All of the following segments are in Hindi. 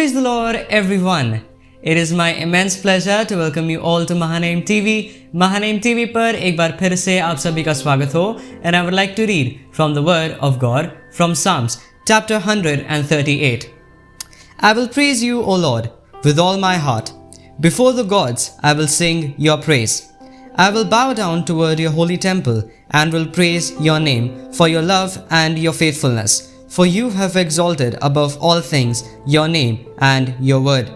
Praise the Lord, everyone. It is my immense pleasure to welcome you all to Mahanaim TV. Mahanaim TV पर एक बार फिर से आप सभी का स्वागत हो. And I would like to read from the Word of God from Psalms chapter 138. I will praise you, O Lord, with all my heart. Before the gods, I will sing your praise. I will bow down toward your holy temple and will praise your name for your love and your faithfulness. For you have exalted above all things your name and your word.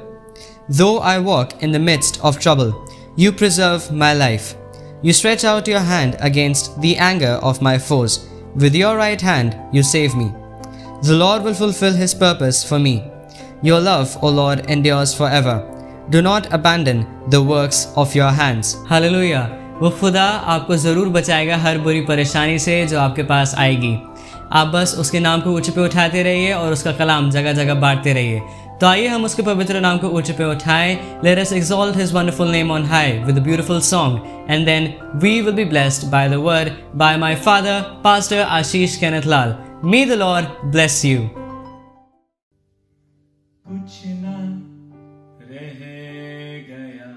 Though I walk in the midst of trouble, you preserve my life. You stretch out your hand against the anger of my foes. With your right hand you save me. The Lord will fulfill his purpose for me. Your love, O Lord, endures forever. Do not abandon the works of your hands. Hallelujah. वो खुदा आपको ज़रूर बचाएगा हर बुरी परेशानी से जो आपके पास आएगी. आप बस उसके नाम को ऊंचे पे उठाते रहिए और उसका कलाम जगह जगह बांटते रहिए. तो आइए हम उसके पवित्र नाम को ऊंचे पे उठाएं. Let us exalt his wonderful name on high with a beautiful song, and then we will be blessed by the word by my father, Pastor Ashish Kenneth Lal. May the Lord bless you. कुछ ना रह गया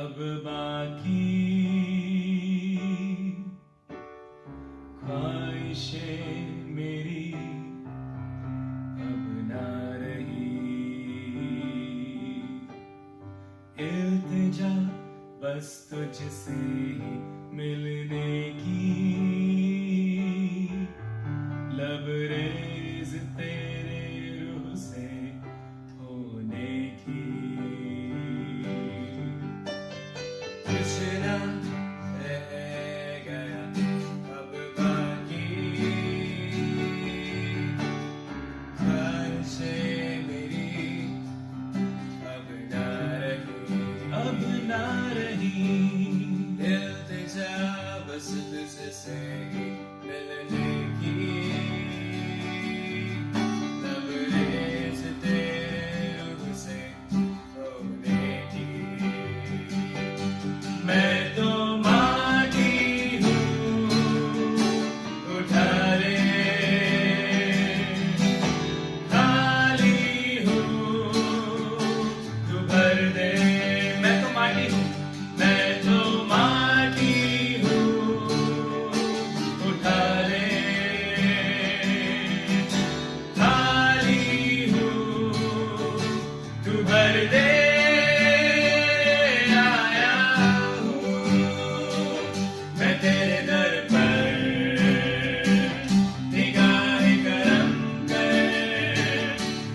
अब बाकी, ख्वाहिशें मेरी अब ना रही, इल्तिजा बस तुझसे ही मिलने की, लबरेज तेरे रूह से होने की. कुछ ना रह गया अब बाकी, ख्वाहिशें मेरी अब ना रही, इल्तिजा बस तुझसे ही मिलने की, लबरेज तेरे रूह से होने की. मैं तो माटी हूँ, उठा ले, खाली हूँ, तू भर दे. मैं तो माटी हूँ, मैं तो माटी हूँ, उठा ले, खाली हूँ, तू भर दे. आया हूँ मैं तेरे दर पर, निगाहे करम कर,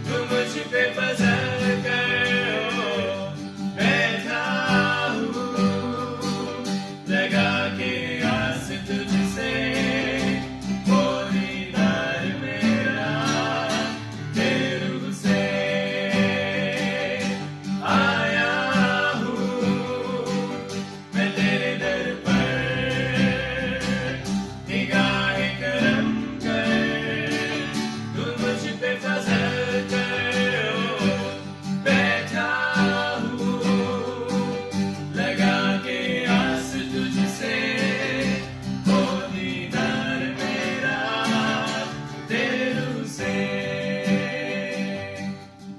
तू मुझ पे फजल कर. बैठा हूँ लगा के आस तुझसे, वो दीदार मेरा तेरे रूह से. आया हूँ मैं तेरे दर पर, निगाहे करम कर, तू मुझ पे फजल कर. बैठा हूँ लगा के आस तुझसे, वो दीदार मेरा तेरे रूह से.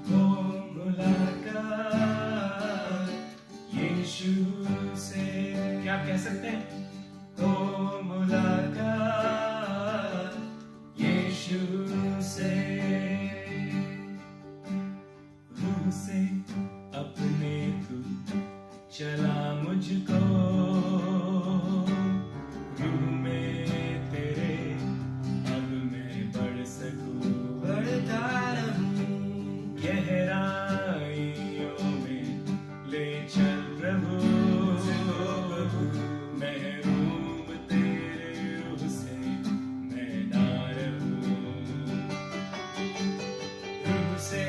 वो मुलाकात यीशु से, क्या आप कह सकते हैं? वो मुलाकात यीशु से, रूह से अपने तू चला मुझको, रूह में तेरे अब मैं बढ़ सकूं. बढ़ता रहूं गहराइयों में, ले चल प्रभु, महरूम तेरे रूह से मैं ना रहूं. रूह से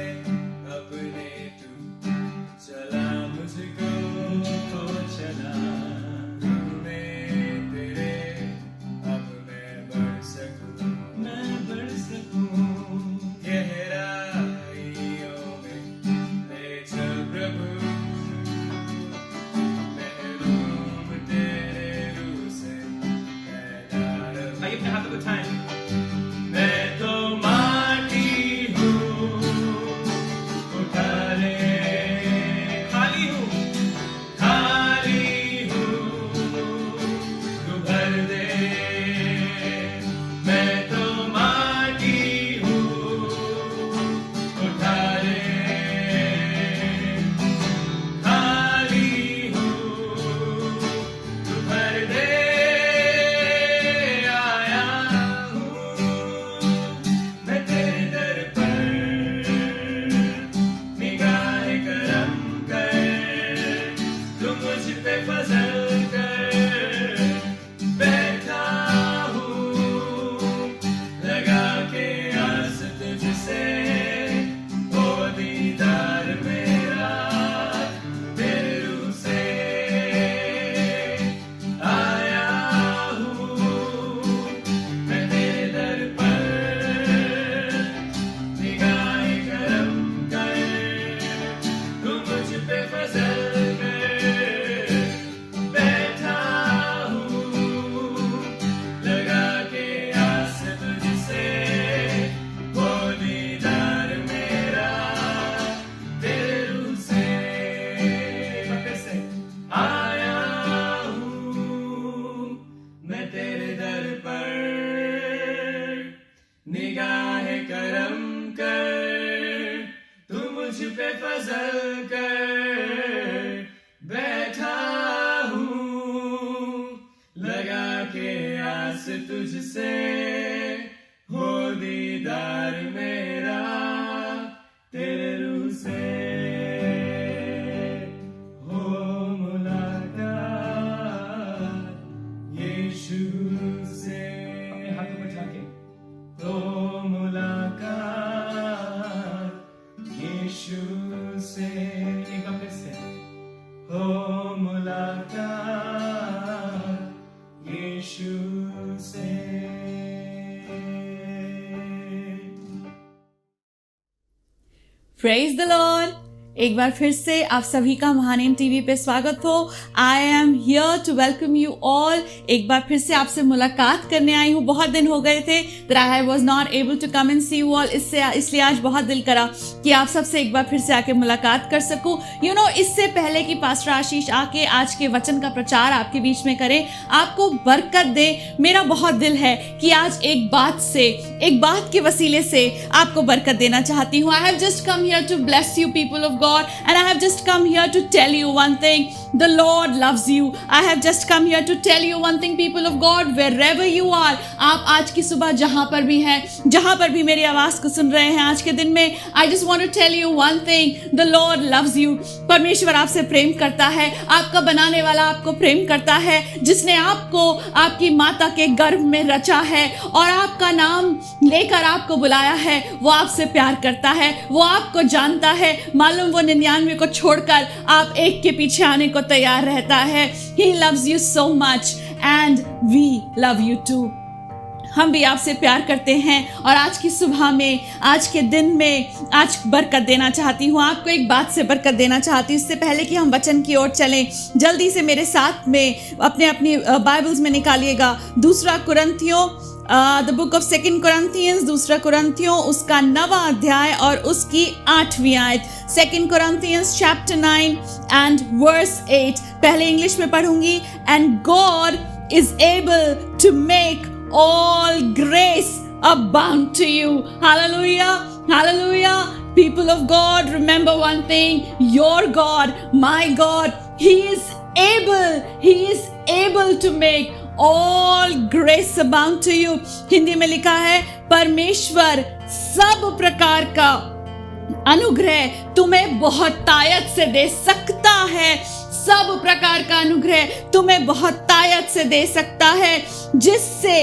अपने तू चला मुझको, चला कर बैठा हूँ, लगा के आस तुझसे हो दीदार मेरा तेरे रूह से हो मुलाकात यीशु से। हाथ उठा के तो मुलाकात यीशु से, एक बार फिर से हो मुलाकात यीशु से। Praise the Lord. एक बार फिर से आप सभी का महानेम टीवी पे स्वागत हो। I am here to welcome you all. एक बार फिर से आपसे मुलाकात करने आई हूँ। बहुत दिन हो गए थे that I was not able to come and see you all. इसलिए आज बहुत दिल करा कि आप सबसे एक बार फिर से आके मुलाकात कर सकूँ। यू नो, इससे पहले कि पास्टर आशीष आके आज के वचन का प्रचार आपके बीच में करे, आपको बरकत दे, मेरा बहुत दिल है कि आज एक बात के वसीले से आपको बरकत देना चाहती हूँ। I have just come here to bless you people of God, and I have just come here to tell you one thing: the Lord loves you. I have just come here to tell you one thing, people of God, wherever you are. आप आज की सुबह जहां पर भी हैं, जहां पर भी मेरी आवाज को सुन रहे हैं आज के दिन में, I just want to tell you one thing: the Lord loves you. परमेश्वर आपसे प्रेम करता है। आपका बनाने वाला आपको प्रेम करता है, जिसने आपको आपकी माता के गर्भ में रचा है और आपका नाम लेकर आपको बुलाया है। वो आपसे प्यार करता है, वो आपको जानता है। मालूम वो 99 को छोड़कर आप एक के पीछे आने को तैयार रहता है। He loves you so much and we love you too. हम भी आपसे प्यार करते हैं और आज की सुबह में, आज के दिन में, आज बरकत देना चाहती हूँ। आपको एक बात से बरकत देना चाहती हूँ। इससे पहले कि हम वचन की ओर चलें, जल्दी से मेरे साथ में अपनी बाइबल्स में निकालिएगा दूसरा कुरिन्थियों, द बुक ऑफ 2 Corinthians, दूसरा कुरिन्थियों उसका 9वां अध्याय और उसकी 8वीं आयत। 2 Corinthians chapter 9 and verse 8। पहले इंग्लिश में पढ़ूंगी। And God is able to make all grace abound to you. Hallelujah, hallelujah. People of God, remember one thing: your God, my God, He is able to make all grace abound to you. Hindi में लिखा है, परमेश्वर सब प्रकार का अनुग्रह तुम्हें बहुत तायत से दे सकता है। सब प्रकार का अनुग्रह तुम्हें बहुत तायत से दे सकता है, जिससे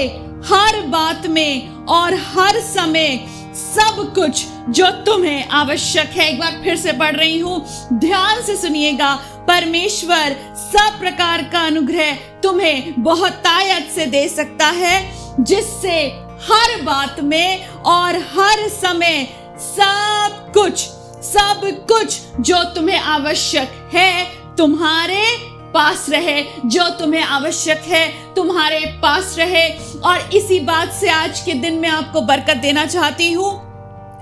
हर बात में और हर समय सब कुछ जो तुम्हें आवश्यक है। एक बार फिर से पढ़ रही हूँ, ध्यान से सुनिएगा। परमेश्वर सब प्रकार का अनुग्रह तुम्हें बहुत तायत से दे सकता है, जिससे हर बात में और हर समय सब कुछ जो तुम्हें आवश्यक है तुम्हारे पास रहे। जो तुम्हें आवश्यक है तुम्हारे पास रहे। और इसी बात से आज के दिन में आपको बरकत देना चाहती हूँ,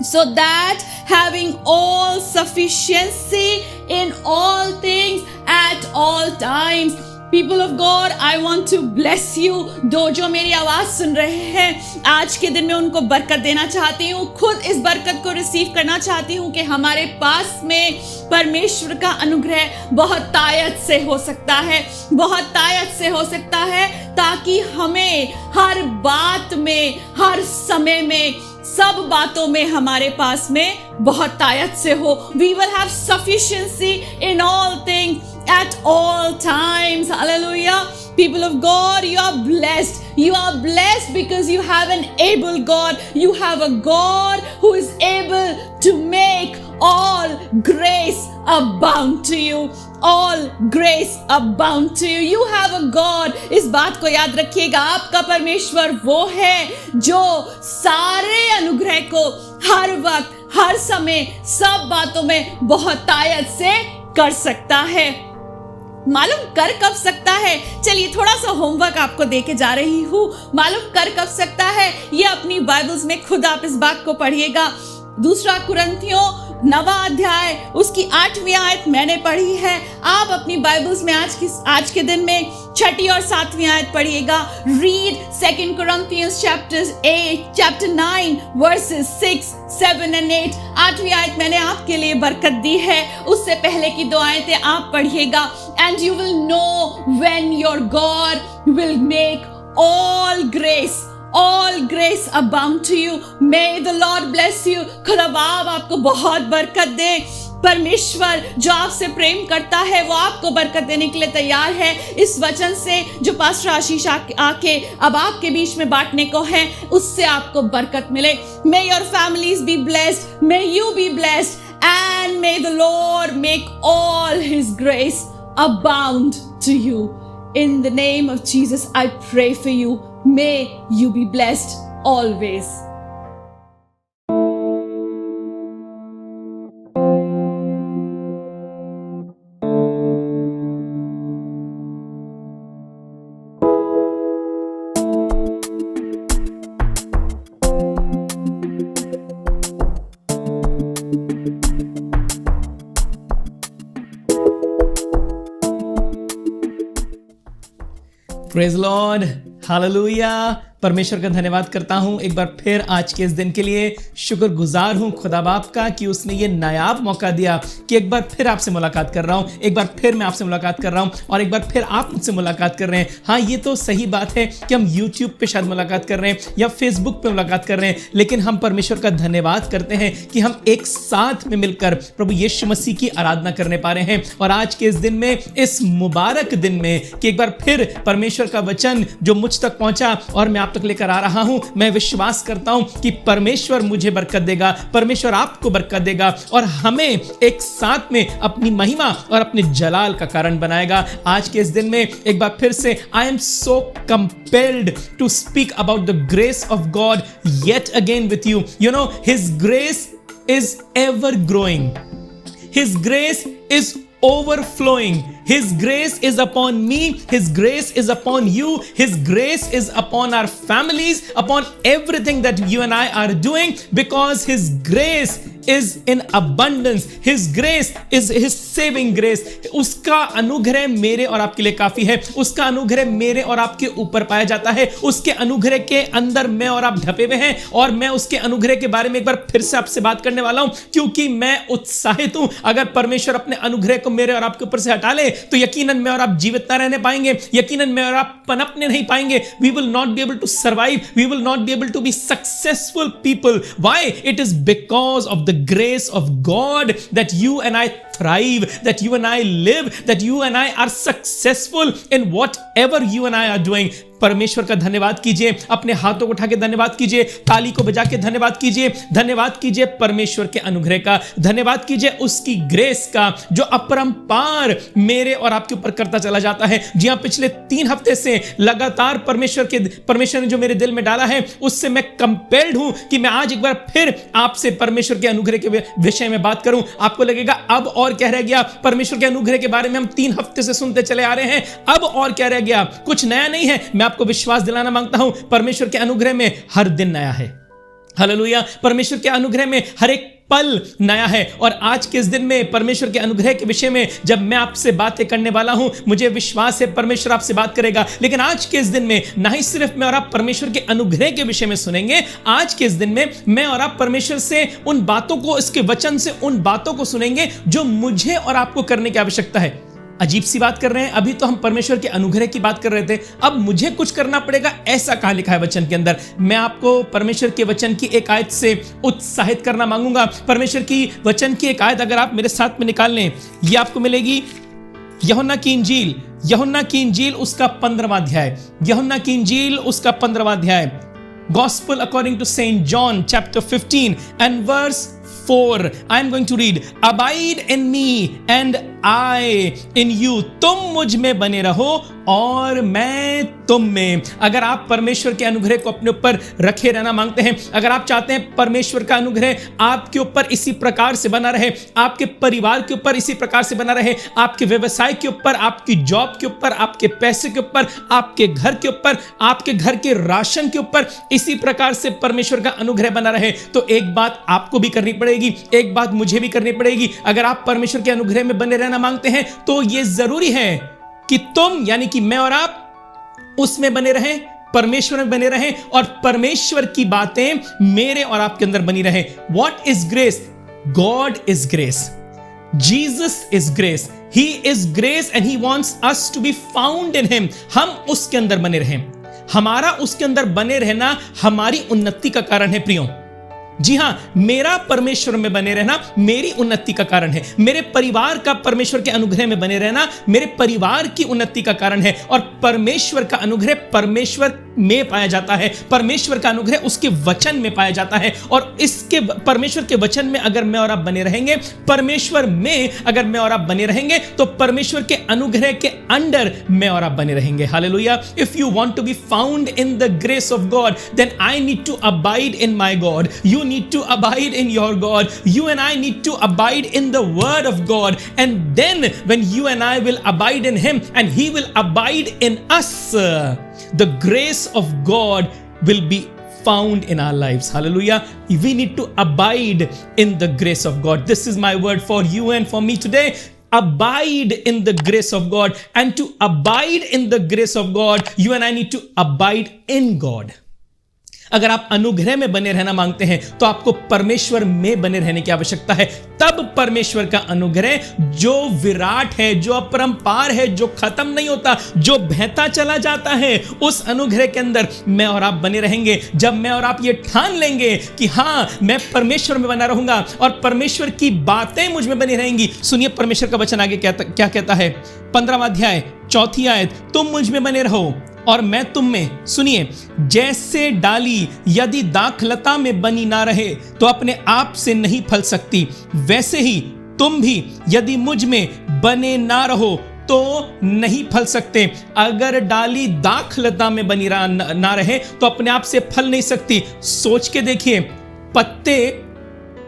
so that having all sufficiency in all things at all times. People of God, I want to bless you. जो मेरी आवाज सुन रहे हैं, आज के दिन में उनको बरकत देना चाहती हूँ। खुद इस बरकत को रिसीव करना चाहती हूँ कि हमारे पास में परमेश्वर का अनुग्रह बहुत तायत से हो सकता है, बहुत तायत से हो सकता है, ताकि हमें हर बात में, हर समय में, सब बातों में हमारे पास में बहुत तायत से हो। We will have sufficiency in all things at all times. Hallelujah. People of God, you are blessed. You are blessed because you have an able God. You have a God who is able to make all grace abound to you. All grace abound to you. You have a God. इस बात को याद रखिएगा, आपका परमेश्वर वो है जो सारे अनुग्रह को हर वक्त, हर समय, सब बातों में बहुत तायत से कर सकता है। मालूम कर कब सकता है? चलिए थोड़ा सा होमवर्क आपको देके जा रही हूँ। मालूम कर कब सकता है? ये अपनी बाइबल्स में खुद आप इस बात को पढ़िएगा। दूसरा कुरिन्थियों 9वां अध्याय उसकी 8वीं आयत मैंने पढ़ी है। आप अपनी बाइबल्स में आज के दिन में 6ठी और 7वीं आयत पढ़िएगा। Read 2 Corinthians chapter 9 verses 6, 7 and 8। 8वीं आयत मैंने आपके लिए बरकत दी है, उससे पहले की 2 आयतें आप पढ़िएगा। And you will know when your God will make all grace abound to you। May the Lord bless you। खुदा बाप आपको बहुत बरकत दे। परमेश्वर जो आपसे प्रेम करता है वो आपको बरकत देने के लिए तैयार है। इस वचन से जो पास्टर आशीष आके अब आपके बीच में बांटने को है, उससे आपको बरकत मिले। May your families be blessed, may you be blessed, and may the Lord make all his grace abound to you। In the name of Jesus, I pray for you। May you be blessed always। Praise Lord, hallelujah. परमेश्वर का धन्यवाद करता हूं एक बार फिर आज के इस दिन के लिए। शुक्रगुजार हूं खुदा बाप का कि उसने ये नायाब मौका दिया कि एक बार फिर आपसे मुलाकात कर रहा हूं, एक बार फिर मैं आपसे मुलाकात कर रहा हूं और एक बार फिर आप मुझसे मुलाकात कर रहे हैं। हाँ, ये तो सही बात है कि हम YouTube पे शायद मुलाकात कर रहे हैं या Facebook पे मुलाकात कर रहे हैं, लेकिन हम परमेश्वर का धन्यवाद करते हैं कि हम एक साथ में मिलकर प्रभु यीशु मसीह की आराधना करने पा रहे हैं। और आज के इस दिन में, इस मुबारक दिन में, कि एक बार फिर परमेश्वर का वचन जो मुझ तक पहुंचा और मैं आप तक लेकर आ रहा हूं, मैं विश्वास करता हूं कि परमेश्वर मुझे बरकत देगा, परमेश्वर आपको बरकत देगा और हमें एक साथ में अपनी महिमा और अपने जलाल का कारण बनाएगा। आज के इस दिन में एक बार फिर से I am so compelled to speak about the grace of God yet again with you. You know, his grace is ever growing, his grace is overflowing, his grace is upon me, his grace is upon you, his grace is upon our families, upon everything that you and I are doing, because his grace is in abundance, his grace is his saving grace। उसका अनुग्रह मेरे और आपके लिए काफी है, उसका अनुग्रह मेरे और आपके ऊपर पाया जाता है, उसके अनुग्रह के अंदर मैं और आप ढपे हुए हैं। और मैं उसके अनुग्रह के बारे में एक बार फिर से आपसे बात करने वाला हूं, क्योंकि मैं उत्साहित हूं। अगर परमेश्वर अपने अनुग्रह को मेरे और आपके ऊपर से हटा ले तो यकीनन मैं और आप जीवित ना रहने पाएंगे, यकीनन मैं और आप पनपने नहीं पाएंगे। We will not be able to survive, we will not be able to be successful people। Why? It is because of the grace of God that you and I thrive, that you and I live, that you and I are successful in whatever you and I are doing। परमेश्वर का धन्यवाद कीजिए, अपने हाथों को उठा के धन्यवाद कीजिए, ताली को बजा के धन्यवाद कीजिए, धन्यवाद कीजिए परमेश्वर के अनुग्रह का, धन्यवाद कीजिए उसकी ग्रेस का जो अपरंपार मेरे और आपके ऊपर करता चला जाता है। जी हां, पिछले 3 हफ्ते से लगातार परमेश्वर ने जो मेरे दिल में डाला है उससे मैं कंपेल्ड हूं कि मैं आज एक बार फिर आपसे परमेश्वर के अनुग्रह के विषय में बात करूं। आपको लगेगा अब और क्या रह गया, परमेश्वर के अनुग्रह के बारे में हम 3 हफ्ते से सुनते चले आ रहे हैं, अब और क्या रह गया, कुछ नया नहीं है। मैं आपको विश्वास दिलाना मांगता हूं, परमेश्वर के अनुग्रह में हर दिन नया है। हालेलुया। परमेश्वर के अनुग्रह में हर एक पल नया है। और आज के इस दिन में परमेश्वर के अनुग्रह के विषय में जब मैं आपसे बातें करने वाला हूं, मुझे विश्वास है परमेश्वर आपसे बात करेगा। लेकिन आज के इस दिन में ना ही सिर्फ मैं और आप परमेश्वर के अनुग्रह के विषय में सुनेंगे, आज के इस दिन में मैं और आप परमेश्वर से उन बातों को, इसके वचन से उन बातों को सुनेंगे जो मुझे और आपको करने की आवश्यकता है। अजीब सी बात कर रहे हैं, अभी तो हम परमेश्वर के अनुग्रह की बात कर रहे थे, अब मुझे कुछ करना पड़ेगा, ऐसा कहां लिखा है वचन के अंदर। मैं आपको परमेश्वर के वचन की एक आयत से उत्साहित करना मांगूंगा। परमेश्वर की वचन की एक आयत अगर आप मेरे साथ में निकाल लें, ये आपको मिलेगी यूहन्ना की इंजील उसका 15वां अध्याय, यूहन्ना की इंजील उसका 15वां अध्याय, Gospel according to Saint John chapter 15 and verse 4। I am going to read, abide in me and I in you, तुम मुझ में बने रहो और मैं तुम में। अगर आप परमेश्वर के अनुग्रह को अपने ऊपर रखे रहना मांगते हैं, अगर आप चाहते हैं परमेश्वर का अनुग्रह आपके ऊपर इसी प्रकार से बना रहे, आपके परिवार के ऊपर इसी प्रकार से बना रहे, आपके व्यवसाय के ऊपर, आपकी जॉब के ऊपर, आपके पैसे के ऊपर, आपके घर के ऊपर, आपके घर के राशन के ऊपर इसी प्रकार से परमेश्वर का अनुग्रह बना रहे, तो एक बात आपको भी करनी पड़ेगी, एक बात मुझे भी करनी पड़ेगी। अगर आप परमेश्वर के अनुग्रह में बने रहना मांगते हैं तो यह जरूरी है कि तुम यानी कि मैं और आप उसमें बने रहें, परमेश्वर में बने रहें और परमेश्वर की बातें मेरे और आपके अंदर बनी रहें। What is grace? God is grace, Jesus is grace, he is grace and he wants us to be found in him. हम उसके अंदर बने रहें, हमारा उसके अंदर बने रहना हमारी उन्नति का कारण है प्रियो। जी हां, मेरा परमेश्वर में बने रहना मेरी उन्नति का कारण है। मेरे परिवार का परमेश्वर के अनुग्रह में बने रहना मेरे परिवार की उन्नति का कारण है। और परमेश्वर का अनुग्रह परमेश्वर में पाया जाता है, परमेश्वर का अनुग्रह उसके वचन में पाया जाता है। और इसके परमेश्वर के वचन में अगर मैं और आप बने रहेंगे, परमेश्वर में अगर मैं और आप बने रहेंगे, तो परमेश्वर के अनुग्रह के अंडर मैं और आप बने रहेंगे। Hallelujah. If you want to be found in the grace of God, then I need to abide in my God, you need to abide in your God. You and I need to abide in the word of God. And then when you and I will abide in him and he will abide in us, the grace of God will be found in our lives. Hallelujah. We need to abide in the grace of God. This is my word for you and for me today. Abide in the grace of God. And to abide in the grace of God, you and I need to abide in God. अगर आप अनुग्रह में बने रहना मांगते हैं तो आपको परमेश्वर में बने रहने की आवश्यकता है। तब परमेश्वर का अनुग्रह जो विराट है, जो अपरंपार है, जो खत्म नहीं होता, जो बहता चला जाता है, उस अनुग्रह के अंदर मैं और आप बने रहेंगे। जब मैं और आप ये ठान लेंगे कि हां, मैं परमेश्वर में बना रहूंगा और परमेश्वर की बातें मुझ में बनी रहेंगी। सुनिए परमेश्वर का वचन आगे क्या कहता है। 15वां अध्याय 4थी आयत, तुम मुझ में बने रहो और मैं तुम में। सुनिए, जैसे डाली यदि दाखलता में बनी ना रहे तो अपने आप से नहीं फल सकती, वैसे ही तुम भी यदि मुझ में बने ना रहो तो नहीं फल सकते। अगर डाली दाखलता में बनी ना रहे तो अपने आप से फल नहीं सकती। सोच के देखिए, पत्ते,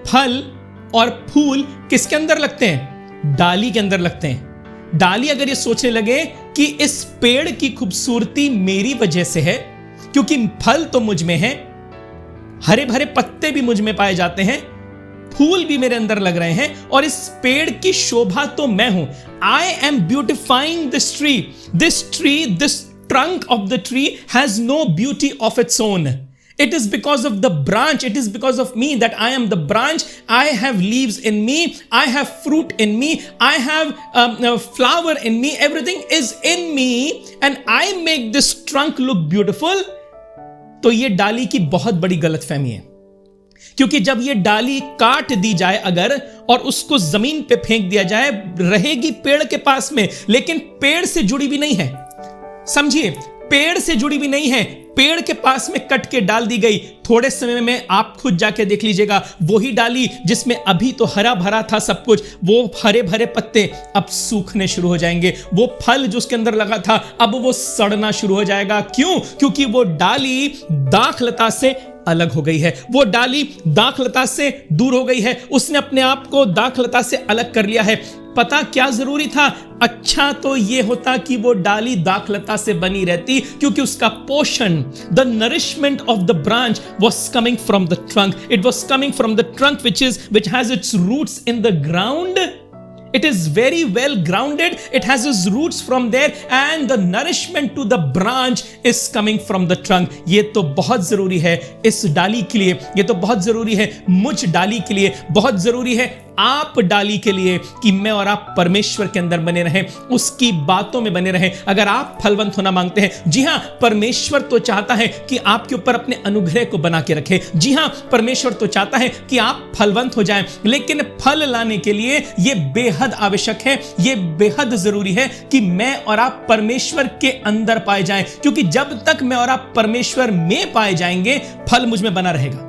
फल और फूल किसके अंदर लगते हैं? डाली के अंदर लगते हैं। डाली अगर ये सोचने लगे कि इस पेड़ की खूबसूरती मेरी वजह से है, क्योंकि फल तो मुझ में है, हरे भरे पत्ते भी मुझ में पाए जाते हैं, फूल भी मेरे अंदर लग रहे हैं और इस पेड़ की शोभा तो मैं हूं। I am beautifying this tree, this trunk of the tree has no beauty of its own. It is because of the branch. It is because of me that I am the branch. I have leaves in me. I have fruit in me. I have flower in me. Everything is in me. And I make this trunk look beautiful. तो ये डाली की बहुत बड़ी गलतफहमी है, क्योंकि जब ये डाली काट दी जाए अगर और उसको जमीन पे फेंक दिया जाए, रहेगी पेड़ के पास में, लेकिन पेड़ से जुड़ी भी नहीं है। समझिए, पेड़ से जुड़ी भी नहीं है, पेड़ के पास में कट के डाल दी गई। थोड़े समय में आप खुद जाके देख लीजिएगा, वही डाली जिसमें अभी तो हरा भरा था सब कुछ, वो हरे भरे पत्ते अब सूखने शुरू हो जाएंगे। वो फल जो उसके अंदर लगा था अब वो सड़ना शुरू हो जाएगा। क्यों? क्योंकि वो डाली दाखलता से अलग हो गई है, वो डाली दाखलता से दूर हो गई है, उसने अपने आप को दाखलता से अलग कर लिया है। पता क्या जरूरी था? अच्छा तो ये होता कि वो डाली दाखलता से बनी रहती, क्योंकि उसका पोषण, the nourishment of the branch was coming from the trunk. It was coming from the trunk which has its roots in the ground. It is very well grounded. It has its roots from there, and the nourishment to the branch is coming from the trunk. ये तो बहुत जरूरी है इस डाली के लिए, ये तो बहुत जरूरी है मुझ डाली के लिए, बहुत जरूरी है आप डाली के लिए कि मैं और आप परमेश्वर के अंदर बने रहें, उसकी बातों में बने रहें। अगर आप फलवंत होना मांगते हैं, जी हां, परमेश्वर तो चाहता है कि आपके ऊपर अपने अनुग्रह को बना के रखे। जी हां, परमेश्वर तो चाहता है कि आप फलवंत हो जाएं, लेकिन फल लाने के लिए यह बेहद आवश्यक है, यह बेहद जरूरी है कि मैं और आप परमेश्वर के अंदर पाए जाएं, क्योंकि जब तक मैं और आप परमेश्वर में पाए जाएंगे, फल मुझ में बना रहेगा।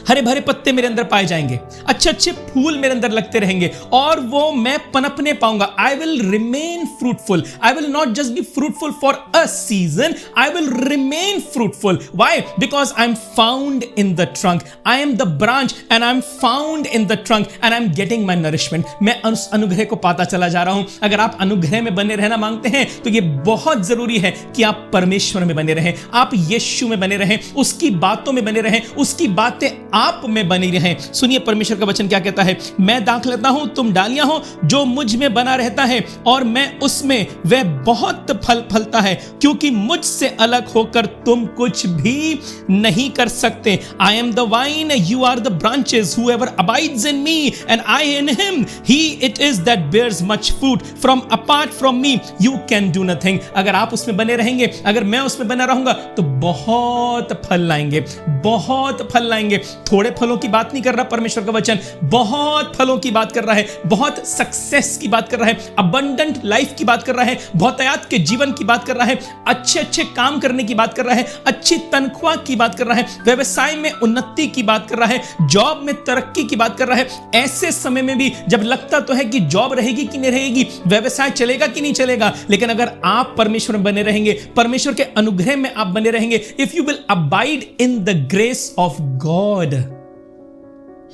हरे भरे पत्ते मेरे अंदर पाए जाएंगे, अच्छे अच्छे फूल मेरे अंदर लगते रहेंगे और वो मैं पनपने पाऊंगा। I will remain fruitful. I will not just be fruitful for a season, I will remain fruitful. Why? Because I am found in the trunk. I am the branch and I am found in the trunk and I am getting my nourishment. मैं उस अनुग्रह को पाता चला जा रहा हूं। अगर आप अनुग्रह में बने रहना मांगते हैं तो यह बहुत जरूरी है कि आप परमेश्वर में बने रहें, आप यीशु में बने रहें, उसकी बातों में बने रहें, उसकी बातें आप में बनी रहें। सुनिए परमेश्वर का वचन क्या कहता है, मैं दाख लेता हूं, तुम डालियां हो, जो मुझ में बना रहता है और मैं उसमें, वह बहुत फल फलता है, क्योंकि मुझसे अलग होकर तुम कुछ भी नहीं कर सकते। I am the vine, you are the branches, whoever abides in me and I in him, he it is that bears much fruit. From apart from me you can do nothing. अगर आप उसमें बने रहेंगे, अगर मैं उसमें बना रहूंगा तो बहुत फल लाएंगे, बहुत फल लाएंगे। थोड़े फलों की बात नहीं कर रहा परमेश्वर का वचन, बहुत फलों की बात कर रहा है, बहुत सक्सेस की बात कर रहा है, अबंडेंट लाइफ की बात कर रहा है, बहुतायत के जीवन की बात कर रहा है, अच्छे अच्छे काम करने की बात कर रहा है, अच्छी तनख्वाह की बात कर रहा है, व्यवसाय में उन्नति की बात कर रहा है, जॉब में तरक्की की बात कर रहा है। ऐसे समय में भी जब लगता तो है कि जॉब रहेगी कि नहीं रहेगी, व्यवसाय चलेगा कि नहीं चलेगा, लेकिन अगर आप परमेश्वर में बने रहेंगे, परमेश्वर के अनुग्रह में आप बने रहेंगे, if you will abide in the grace of God,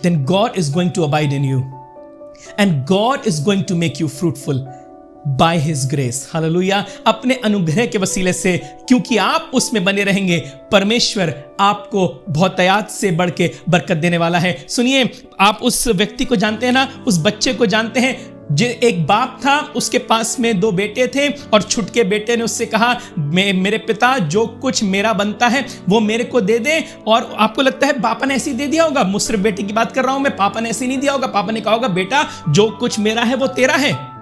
then God is going to abide in you and God is going to make you fruitful by his grace. Hallelujah. अपने अनुग्रह के वसीले से, क्योंकि आप उसमें बने रहेंगे, परमेश्वर आपको बहुतायत से बढ़ के बरकत देने वाला है। सुनिए, आप उस व्यक्ति को जानते हैं ना, उस बच्चे को जानते हैं, जो एक बाप था, उसके पास में 2 बेटे थे और छुटके बेटे ने उससे कहा, मेरे पिता जो कुछ मेरा बनता है वो मेरे को दे दे। और आपको लगता है पापा ने ऐसे ही दे दिया होगा? मुझसे बेटे की बात कर रहा हूं मैं, पापा ने ऐसे नहीं दिया होगा। पापा ने कहा होगा, बेटा जो कुछ मेरा है वो तेरा है,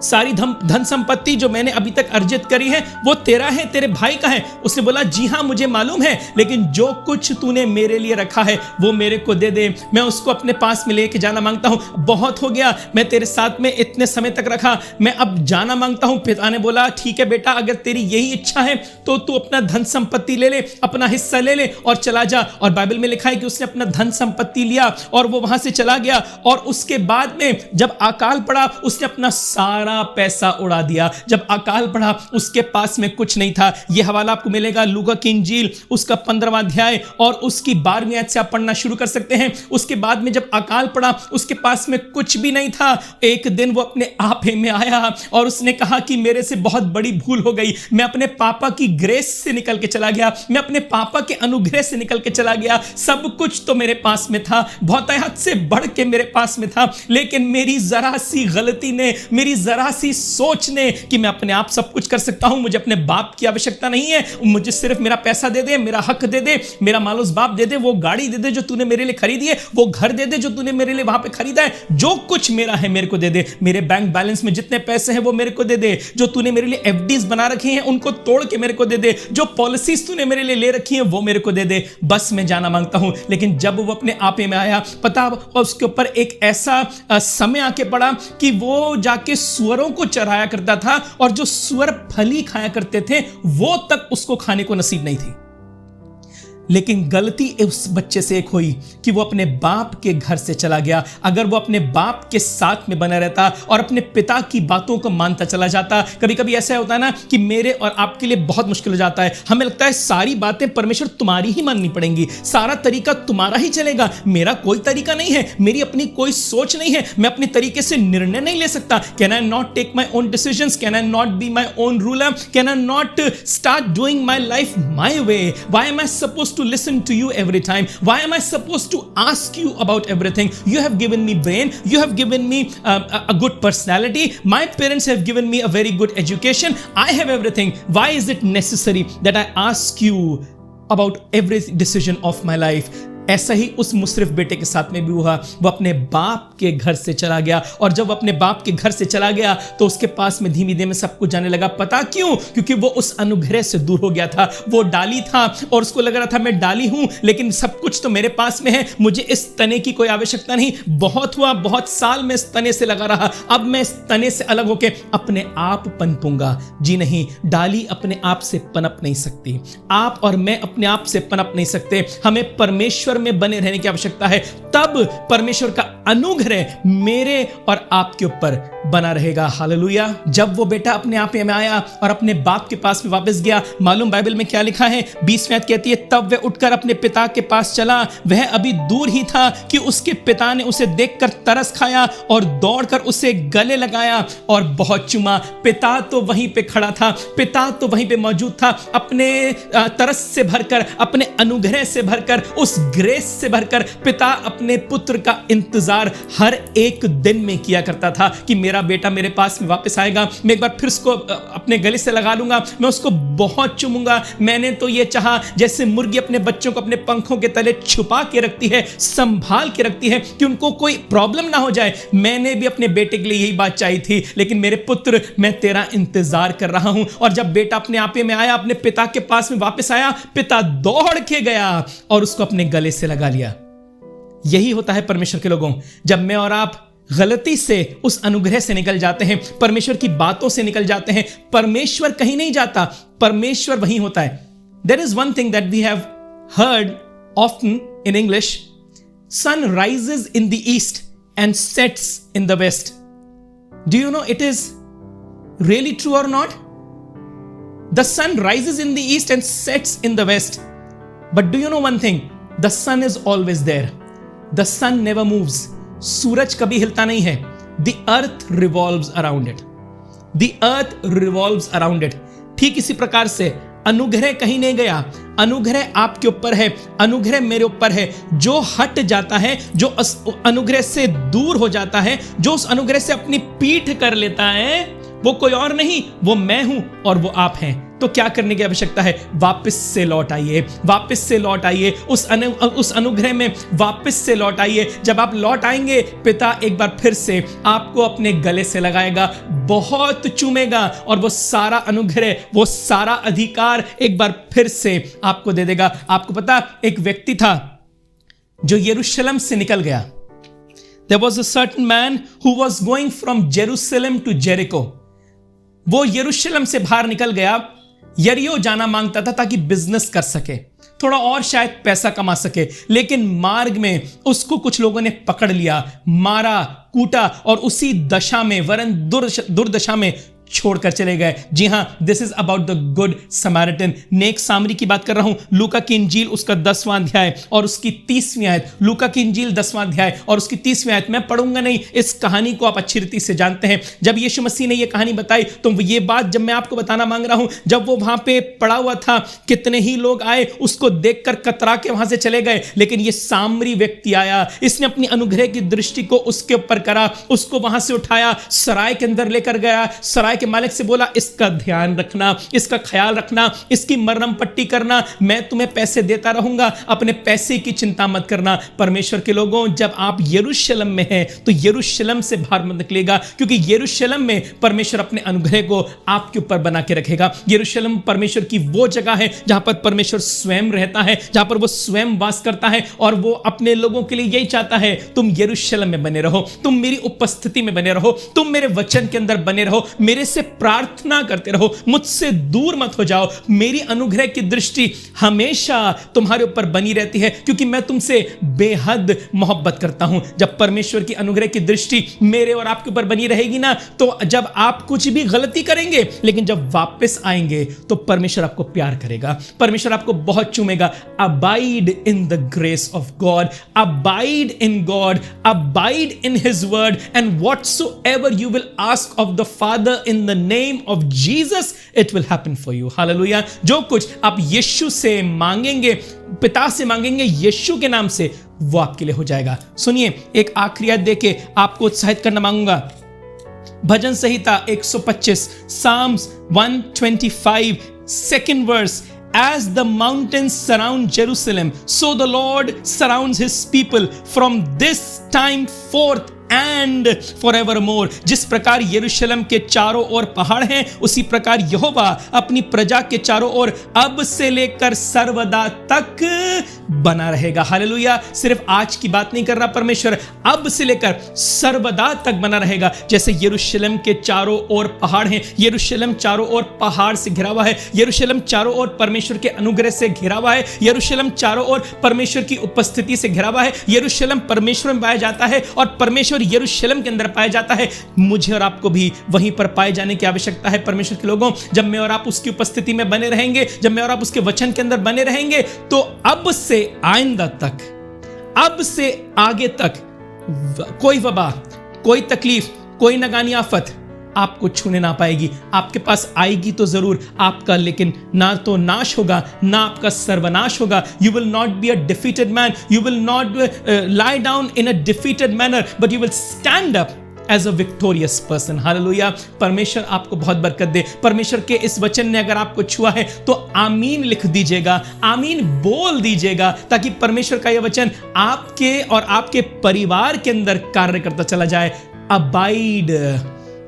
सारी धन संपत्ति जो मैंने अभी तक अर्जित करी है वो तेरा है, तेरे भाई का है। उसने बोला, जी हाँ मुझे मालूम है, लेकिन जो कुछ तूने मेरे लिए रखा है वो मेरे को दे दे, मैं उसको अपने पास में लेके जाना मांगता हूं। बहुत हो गया, मैं तेरे साथ में इतने समय तक रखा, मैं अब जाना मांगता हूं। पिता ने बोला, ठीक है बेटा, अगर तेरी यही इच्छा है तो तू अपना धन संपत्ति ले ले, अपना हिस्सा ले ले और चला जा। और बाइबल में लिखा है कि उसने अपना धन संपत्ति लिया और वो वहां से चला गया। और उसके बाद में जब अकाल पड़ा, उसने अपना सारा पैसा उड़ा दिया। जब अकाल पड़ा, उसके पास में कुछ नहीं था। यह हवाला आपको मिलेगा लूका की इंजील, उसका 15वां अध्याय और उसकी 12वीं आयत से आप पढ़ना शुरू कर सकते हैं। उसके बाद में जब अकाल पड़ा, उसके पास में कुछ भी नहीं था। एक दिन वो अपने आपे में आया और उसने कहा कि मेरे से बहुत बड़ी भूल हो गई, मैं अपने पापा की ग्रेस से निकल के चला गया, मैं अपने पापा के अनुग्रह से निकल के चला गया। सब कुछ तो मेरे पास में था, बहुतायत से बढ़ के मेरे पास में था, लेकिन मेरी जरा सी गलती ने, मेरी जरा सी सोच ने कि मैं अपने आप सब कुछ कर सकता हूं, मुझे अपने बाप की आवश्यकता नहीं है, मुझे सिर्फ मेरा पैसा दे दे, मेरा हक दे दे, मेरा मालूस बाप दे दे, वो गाड़ी दे दे जो तूने मेरे लिए खरीदी है, वो घर दे दे जो तूने मेरे लिए वहां पे खरीदा है, जो कुछ मेरा है मेरे को दे दे, मेरे बैंक बैलेंस में जितने पैसे हैं वो मेरे को दे दे, जो तूने मेरे लिए एफडीज बना रखी हैं उनको तोड़ के मेरे को दे दे, जो पॉलिसीज तूने मेरे लिए ले रखी हैं वो मेरे को दे दे, बस मैं जाना मांगता हूं। लेकिन जब वो अपने आपे में आया, पता उसके ऊपर एक ऐसा समय आके पड़ा कि वो जाके सुअरों को चराया करता था और जो सुअर फली खाया करते थे वो तक उसको खाने को नसीब नहीं थी। लेकिन गलती उस बच्चे से एक हुई कि वो अपने बाप के घर से चला गया। अगर वो अपने बाप के साथ में बना रहता और अपने पिता की बातों को मानता चला जाता, कभी कभी ऐसा होता है ना कि मेरे और आपके लिए बहुत मुश्किल हो जाता है, हमें लगता है सारी बातें परमेश्वर तुम्हारी ही माननी पड़ेंगी, सारा तरीका तुम्हारा ही चलेगा, मेरा कोई तरीका नहीं है, मेरी अपनी कोई सोच नहीं है, मैं अपने तरीके से निर्णय नहीं ले सकता। Can I not take my own decisions? Can I not be my own ruler? Can I not start doing my life my way? Why am I supposed to listen to you every time? Why am I supposed to ask you about everything? You have given me brain, you have given me a good personality, my parents have given me a very good education, I have everything. Why is it necessary that I ask you about every decision of my life? ऐसा ही उस मुसरिफ बेटे के साथ में भी हुआ। वो अपने बाप के घर से चला गया और जब अपने बाप के घर से चला गया तो उसके पास में धीमे धीमे सब कुछ जाने लगा। पता क्यों? क्योंकि वो उस अनुग्रह से दूर हो गया था। वो डाली था और उसको लग रहा था मैं डाली हूं, लेकिन सब कुछ तो मेरे पास में है, मुझे इस तने की कोई आवश्यकता नहीं। बहुत हुआ, बहुत साल में इस तने से लगा रहा, अब मैं इस तने से अलग होके अपने आप पनपूंगा। जी नहीं, डाली अपने आप से पनप नहीं सकती, आप और मैं अपने आप से पनप नहीं सकते। हमें परमेश्वर परमेश्वर में बने रहने की आवश्यकता है, तब परमेश्वर का अनुग्रह मेरे और आपके ऊपर बना रहेगा। हालेलुया। जब वो बेटा अपने आप में आया और अपने बाप के पास में वापस गया, मालूम बाइबल में क्या लिखा है? 20वीं आयत कहती है, तब वह उठकर अपने पिता के पास चला। वह अभी दूर ही था कि उसके पिता ने उसे देखकर तरस खाया और दौड़कर उसे गले लगाया और बहुत चूमा। पिता तो वहीं पे खड़ा था, पिता तो वहीं पे मौजूद था। अपने तरस से भरकर, अपने अनुग्रह से भरकर, उस ग्रेस से भरकर पिता अपने पुत्र का इंतजार हर एक दिन में किया करता था कि मेरा बेटा मेरे पास में वापस आएगा, मैं एक बार फिर उसको अपने गले से लगा लूंगा, मैं उसको बहुत चूमूंगा। मैंने तो ये चाहा जैसे मुर्गी अपने बच्चों को अपने पंखों के तले छुपा के रखती है, संभाल के रखती है कि उनको कोई प्रॉब्लम ना हो जाए, मैंने भी अपने बेटे के लिए यही बात चाहिए थी। लेकिन मेरे पुत्र, मैं तेरा इंतजार कर रहा हूं। और जब बेटा अपने आपे में आया, अपने पिता के पास में वापस आया, पिता दौड़ के गया और उसको अपने गले से लगा लिया। यही होता है परमेश्वर के लोगों, जब मैं और आप गलती से उस अनुग्रह से निकल जाते हैं, परमेश्वर की बातों से निकल जाते हैं, परमेश्वर कहीं नहीं जाता, परमेश्वर वहीं होता है। There is one thing that we have heard often in English: sun rises in the east and sets in the west. Do you know it is really true or not? The sun rises in the east and sets in the west. But do you know one thing? The sun is always there. The sun never moves. सूरज कभी हिलता नहीं है। The earth revolves around it. The earth revolves around it. ठीक इसी प्रकार से अनुग्रह कहीं नहीं गया, अनुग्रह आपके ऊपर है, अनुग्रह मेरे ऊपर है। जो हट जाता है, जो अनुग्रह से दूर हो जाता है, जो उस अनुग्रह से अपनी पीठ कर लेता है, वो कोई और नहीं, वो मैं हूं और वो आप हैं। तो क्या करने की आवश्यकता है? वापस से लौट आइए, वापस से लौट आइए, उस अनुग्रह में वापस से लौट आइए। जब आप लौट आएंगे, पिता एक बार फिर से आपको अपने गले से लगाएगा, बहुत चूमेगा और वो सारा अनुग्रह, वो सारा अधिकार एक बार फिर से आपको दे देगा। आपको पता, एक व्यक्ति था जो यरूशलेम से निकल गया। There was a certain man who was going from Jerusalem to Jericho. वो यरूशलेम से बाहर निकल गया, यरीहो जाना मांगता था ताकि बिजनेस कर सके, थोड़ा और शायद पैसा कमा सके। लेकिन मार्ग में उसको कुछ लोगों ने पकड़ लिया, मारा, कूटा और उसी दशा में, वरन दुर्दशा में छोड़कर चले गए। जी हां, this is about the good Samaritan. नेक सामरी की बात कर रहा हूं। लूका की इंजील उसका 10वां अध्याय और उसकी 30वीं आयत। लूका की इंजील 10वां अध्याय और उसकी 30वीं आयत। मैं पढ़ूंगा नहीं, इस कहानी को आप अच्छी रीति से जानते हैं। जब यीशु मसीह ने यह कहानी बताई, तो ये बात जब मैं आपको बताना मांग रहा हूं, जब वो वहां पे पड़ा हुआ था, कितने ही लोग आए, उसको देखकर कतरा के वहां से चले गए। लेकिन ये सामरी व्यक्ति आया, इसने अपनी अनुग्रह की दृष्टि को उसके ऊपर करा, उसको वहां से उठाया, सराय के अंदर लेकर गया, सराय के मालिक से बोला, इसका ध्यान रखना, इसका ख्याल रखना, इसकी मरहम पट्टी करना, मैं तुम्हें पैसे देता रहूंगा, अपने पैसे की चिंता मत करना। परमेश्वर के लोगों, जब आप यरूशलेम में हैं, तो यरूशलेम से बाहर मत निकलेगा, क्योंकि यरूशलेम में परमेश्वर अपने अनुग्रह को आपके ऊपर बना के रखेगा। यरूशलेम परमेश्वर की वो जगह है जहां पर परमेश्वर स्वयं रहता है, जहां पर वो स्वयं वास करता है, और वो अपने लोगों के लिए यही चाहता है, तुम यरूशलेम में बने रहो, तुम मेरी उपस्थिति में बने रहो, तुम मेरे वचन के अंदर बने रहो, मेरे से प्रार्थना करते रहो, मुझसे दूर मत हो जाओ। मेरी अनुग्रह की दृष्टि हमेशा तुम्हारे ऊपर बनी रहती है, क्योंकि मैं तुमसे बेहद मोहब्बत करता हूं। जब परमेश्वर की अनुग्रह की दृष्टि मेरे और आपके ऊपर बनी रहेगी ना, तो जब आप कुछ भी गलती करेंगे, लेकिन जब वापस आएंगे, तो परमेश्वर आपको प्यार करेगा, परमेश्वर आपको बहुत चूमेगा। Abide in the grace of God, abide in God, abide in his word, and whatsoever you will ask of the father in the name of Jesus, it will happen for you. Hallelujah. जो कुछ आप यीशु से मांगेंगे, पिता से मांगेंगे यीशु के नाम से, वो आपके लिए हो जाएगा। सुनिए, एक आखिरी आयत देके आपको उत्साहित करना मांगूंगा। भजन संहिता 125, Psalms 125, 2nd verse. As the mountains surround Jerusalem, so the Lord surrounds his people from this time forth and forevermore। जिस प्रकार यरूशलेम के चारों ओर पहाड़ हैं, उसी प्रकार यहोवा अपनी प्रजा के चारों ओर अब से लेकर सर्वदा तक बना रहेगा। हालेलुया। सिर्फ आज की बात नहीं कर रहा परमेश्वर, अब से लेकर सर्वदा तक बना रहेगा। जैसे यरूशलेम के चारों ओर पहाड़ हैं, यरूशलेम चारों ओर पहाड़ से घिरा हुआ है, यरूशलेम चारों ओर परमेश्वर के अनुग्रह से घिरा हुआ है, यरूशलेम चारों ओर परमेश्वर की उपस्थिति से घिरा हुआ है, यरूशलेम परमेश्वर में पाया जाता है और परमेश्वर यरूशलेम के अंदर पाया जाता है। मुझे और आपको भी वहीं पर पाए जाने की आवश्यकता है। परमेश्वर के लोगों, जब मैं और आप उसकी उपस्थिति में बने रहेंगे, जब मैं और आप उसके वचन के अंदर बने रहेंगे, तो अब से आइंदा तक, अब से आगे तक कोई वबा, कोई तकलीफ, कोई नगानी आफत आपको छूने ना पाएगी। आपके पास आएगी तो जरूर, आपका लेकिन ना तो नाश होगा, ना आपका सर्वनाश होगा। You will not be a defeated man, you will not lie down in a defeated manner, but you will stand up as a victorious person. Hallelujah. परमेश्वर आपको बहुत बरकत दे। परमेश्वर के इस वचन ने अगर आपको छुआ है तो आमीन लिख दीजिएगा, आमीन बोल दीजिएगा, ताकि परमेश्वर का यह वचन आपके और आपके परिवार के अंदर कार्य करता चला जाए। Abide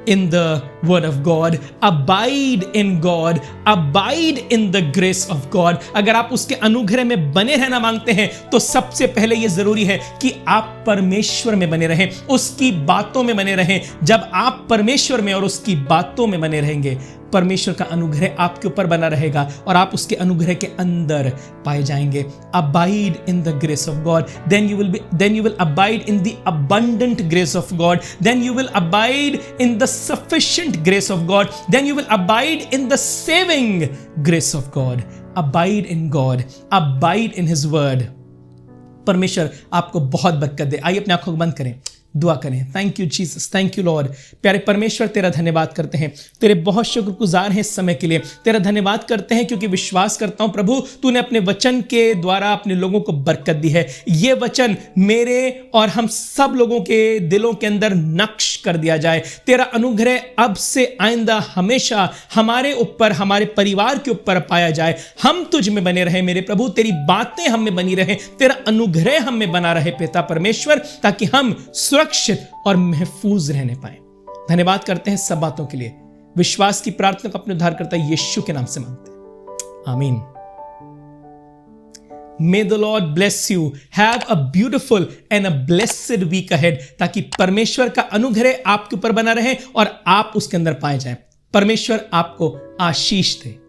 in the word of God, abide in God, abide in the grace of God। अगर आप उसके अनुग्रह में बने रहना मांगते हैं तो सबसे पहले यह जरूरी है कि आप परमेश्वर में बने रहें, उसकी बातों में बने रहें। जब आप परमेश्वर में और उसकी बातों में बने रहेंगे, परमेश्वर का अनुग्रह आपके ऊपर बना रहेगा और आप उसके अनुग्रह के अंदर पाए जाएंगे। Abide in the grace of God, then you will abide in the abundant grace of God, then you will abide in the sufficient grace of God, then you will abide in the saving grace of God। Abide in God, abide in His word। परमेश्वर आपको बहुत बरकत दे। आइए अपनी आंखों को बंद करें, दुआ करें। Thank you Jesus, thank you Lord. प्यारे परमेश्वर, तेरा धन्यवाद करते हैं, तेरे बहुत शुक्रगुजार हैं इस समय के लिए। तेरा धन्यवाद करते हैं क्योंकि विश्वास करता हूं प्रभु, तूने अपने वचन के द्वारा अपने लोगों को बरकत दी है। ये वचन मेरे और हम सब लोगों के दिलों के अंदर नक्श कर दिया जाए। तेरा अनुग्रह अब से आइंदा हमेशा हमारे ऊपर, हमारे परिवार के ऊपर पाया जाए। हम तुझ में बने रहे मेरे प्रभु, तेरी बातें हम में बनी रहे, तेरा अनुग्रह हम में बना रहे पिता परमेश्वर, ताकि हम सुरक्षित और महफूज रहने पाए। धन्यवाद करते हैं सब बातों के लिए। विश्वास की प्रार्थना को अपने उद्धारकर्ता यीशु के नाम से मांगते हैं, आमीन। May the Lord bless you. Have a beautiful and a blessed week ahead, ताकि परमेश्वर का अनुग्रह आपके ऊपर बना रहे और आप उसके अंदर पाए जाएं। परमेश्वर आपको आशीष दे।